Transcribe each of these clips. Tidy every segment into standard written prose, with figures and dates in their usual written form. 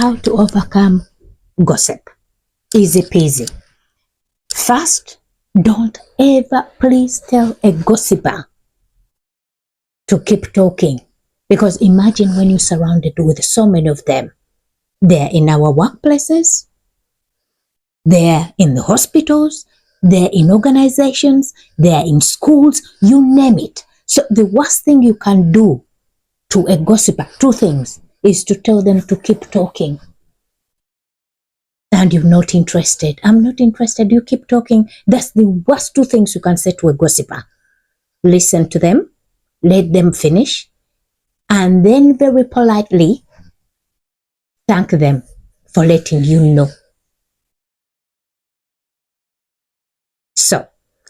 How to overcome gossip. Easy peasy. First, don't ever please tell a gossiper to keep talking. Because imagine when you're surrounded with so many of them. They're in our workplaces, they're in the hospitals, they're in organizations, they're in schools, you name it. So the worst thing you can do to a gossiper, two things, is to tell them to keep talking. And you're not interested. I'm not interested. You keep talking. That's the worst two things you can say to a gossiper. Listen to them, let them finish, and then very politely thank them for letting you know. So,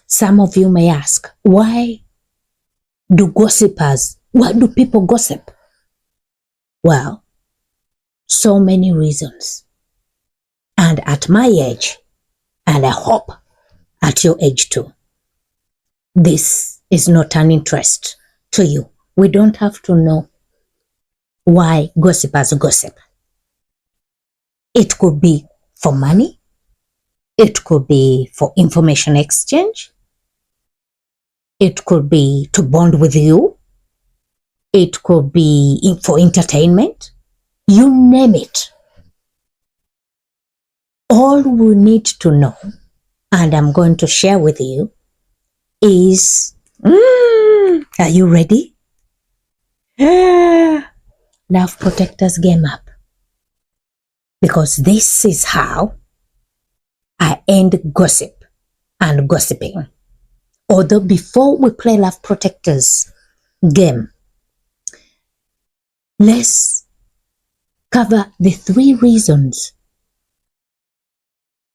some of you may ask, why do people gossip? Well, so many reasons. And at my age, and I hope at your age too, this is not an interest to you. We don't have to know why gossipers gossip. It could be for money. It could be for information exchange. It could be to bond with you. It could be for entertainment. You name it. All we need to know, and I'm going to share with you, is, are you ready? Love Protectors Game Up. Because this is how I end gossip and gossiping. Although before we play Love Protectors game, let's cover the 3 reasons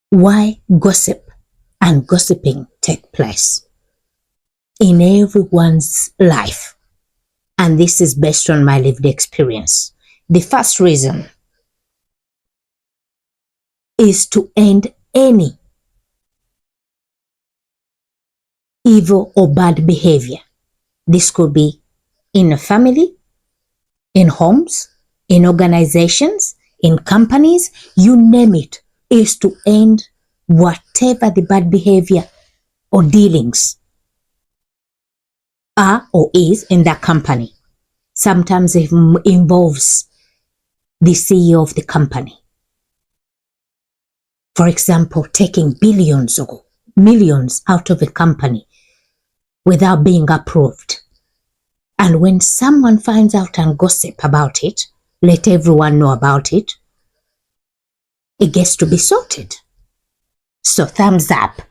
why gossip and gossiping take place in everyone's life. And this is based on my lived experience. The first reason is to end any evil or bad behavior. This could be in a family, in homes, in organizations, in companies, you name it, is to end whatever the bad behavior or dealings are or is in that company. Sometimes it involves the CEO of the company. For example, taking billions or millions out of a company without being approved. And when someone finds out and gossip about it, let everyone know about it, it gets to be sorted. So thumbs up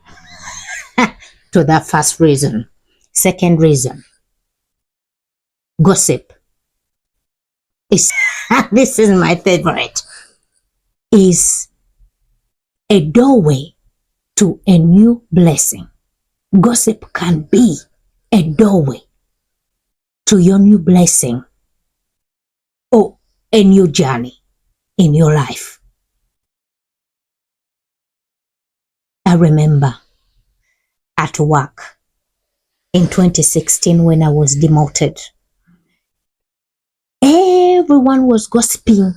to that first reason. Second reason, gossip is, this is my favorite, is a doorway to a new blessing. Gossip can be a doorway to your new blessing or a new journey in your life. I remember at work in 2016 when I was demoted, everyone was gossiping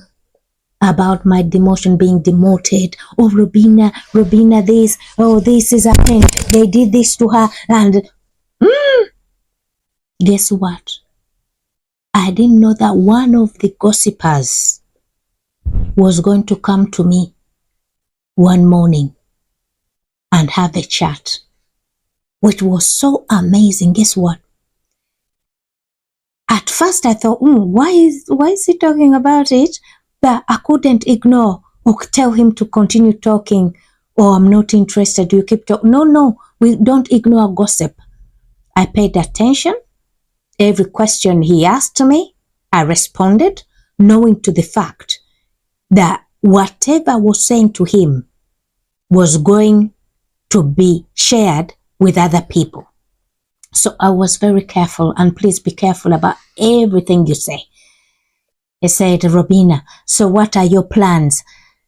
about my demotion, being demoted. Oh, Robina this, oh, this is happening, they did this to her. And guess what? I didn't know that one of the gossipers was going to come to me one morning and have a chat, which was so amazing. Guess what? At first I thought, why is he talking about it? But I couldn't ignore or tell him to continue talking. Oh, I'm not interested. You keep talking. No, we don't ignore gossip. I paid attention. Every question he asked me, I responded, knowing to the fact that whatever I was saying to him was going to be shared with other people. So I was very careful, and please be careful about everything you say. He said, Robina, so what are your plans?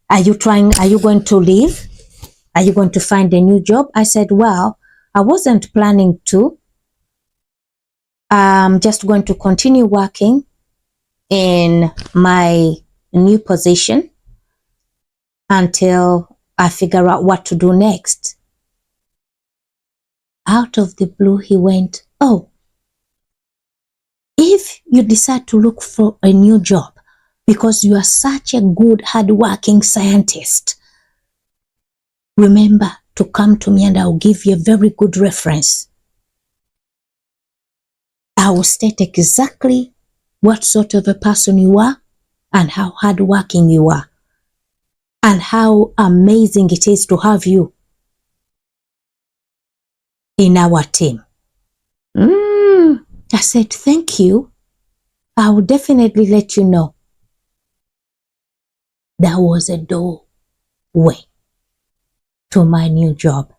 Are you going to leave? Are you going to find a new job? I said, well, I wasn't planning to. I'm just going to continue working in my new position until I figure out what to do next. Out of the blue, he went, oh, if you decide to look for a new job because you are such a good, hardworking scientist, remember to come to me and I'll give you a very good reference. I will state exactly what sort of a person you are and how hardworking you are and how amazing it is to have you in our team. I said, thank you. I will definitely let you know. That was a doorway to my new job.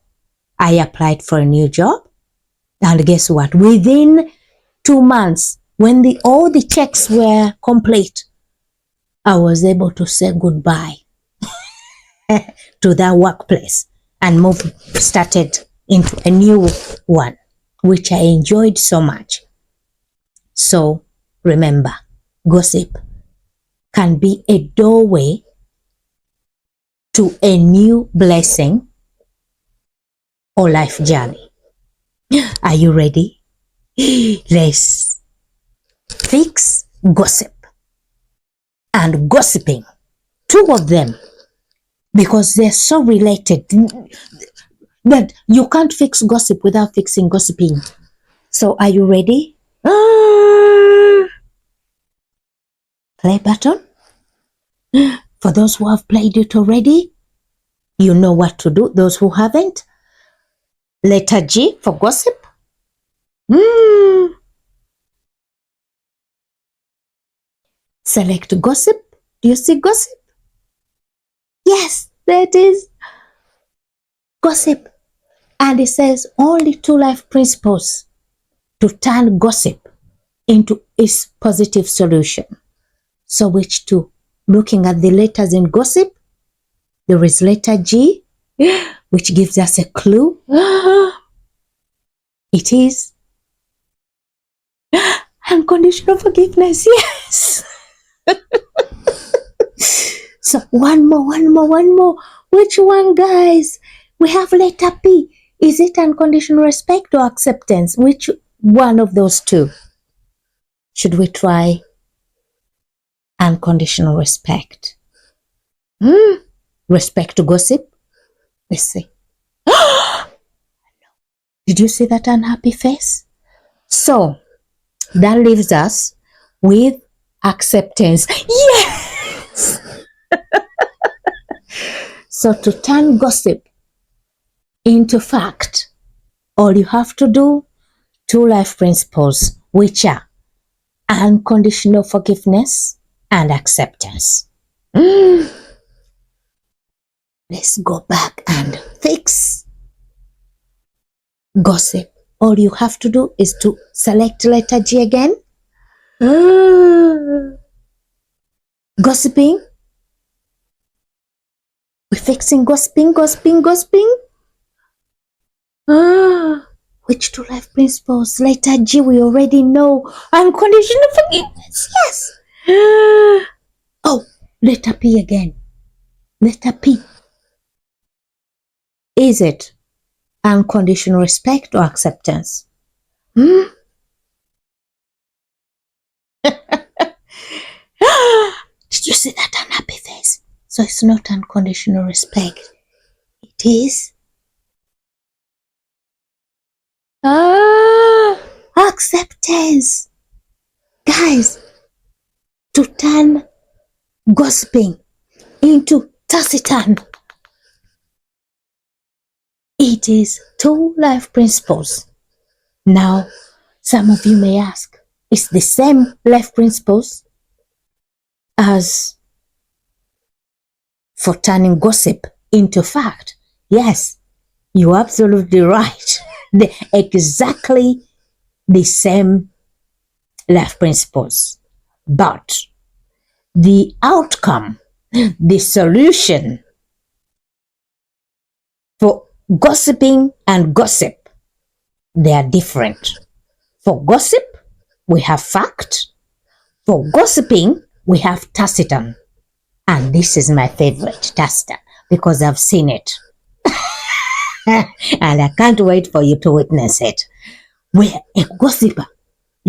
I applied for a new job, and guess what? Within 2 months, when all the checks were complete, I was able to say goodbye to that workplace and started into a new one, which I enjoyed so much. So remember, gossip can be a doorway to a new blessing or life journey. Are you ready? Let's fix gossip and gossiping, two of them, because they're so related that you can't fix gossip without fixing gossiping. So are you ready? Play button. For those who have played it already, you know what to do. Those who haven't, letter G for gossip. Select gossip. Do you see gossip? Yes, there it is. Gossip. And it says only 2 life principles to turn gossip into its positive solution. So which two? Looking at the letters in gossip, there is letter G, which gives us a clue. It is unconditional forgiveness. Yes. So one more. Which one, guys? We have letter P. Is it unconditional respect or acceptance? Which one of those two? Should we try unconditional respect? Respect to gossip? Let's see. Did you see that unhappy face? So that leaves us with acceptance. Yes! So to turn gossip into fact, all you have to do, 2 life principles, which are unconditional forgiveness and acceptance. Let's go back and fix gossip. All you have to do is to select letter G again. Gossiping. We're fixing gossiping. Which 2 life principles? Letter G, we already know. Unconditional forgiveness. Yes. Oh, letter P again. Letter P. Is it unconditional respect or acceptance? Did you see that unhappy face? So it's not unconditional respect. It is acceptance. Guys, to turn gossiping into taciturn, it is 2 life principles. Now, some of you may ask, it's the same life principles as for turning gossip into fact? Yes, you're absolutely right. They're exactly the same life principles. But the outcome, the solution for gossiping and gossip, they are different. For gossip, we have fact. For gossiping, we have taciturn. And this is my favorite tester because I've seen it. And I can't wait for you to witness it. Where a gossiper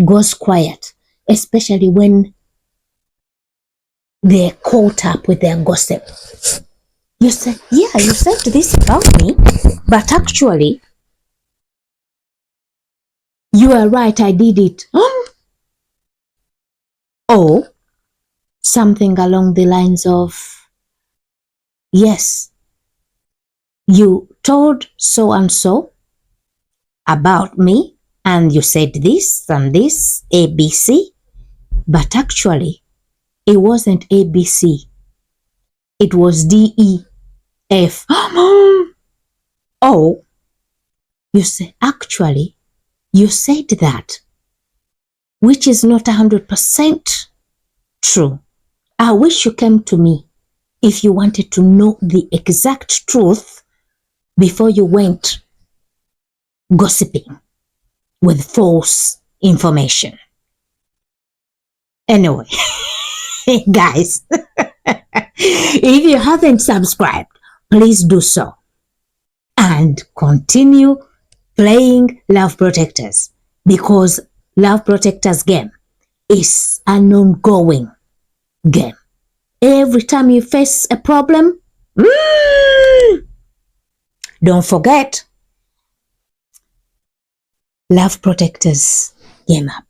goes quiet, especially when they're caught up with their gossip. You say, yeah, you said this about me, but actually, you are right, I did it. Or something along the lines of, yes, you told so and so about me, and you said this and this, ABC, but actually, it wasn't ABC. It was DEF. Oh, you say, actually, you said that, which is not 100% true. I wish you came to me if you wanted to know the exact truth before you went gossiping with false information. Anyway, guys, if you haven't subscribed, please do so and continue playing Love Protectors, because Love Protectors game is an ongoing game. Every time you face a problem, don't forget Love Protectors game app.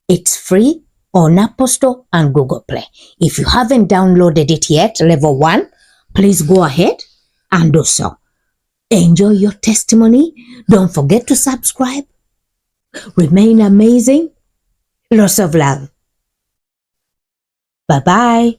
It's free on Apple Store and Google Play. If you haven't downloaded it yet, level 1, please go ahead and do so. Enjoy your testimony. Don't forget to subscribe. Remain amazing. Lots of love. Bye-bye.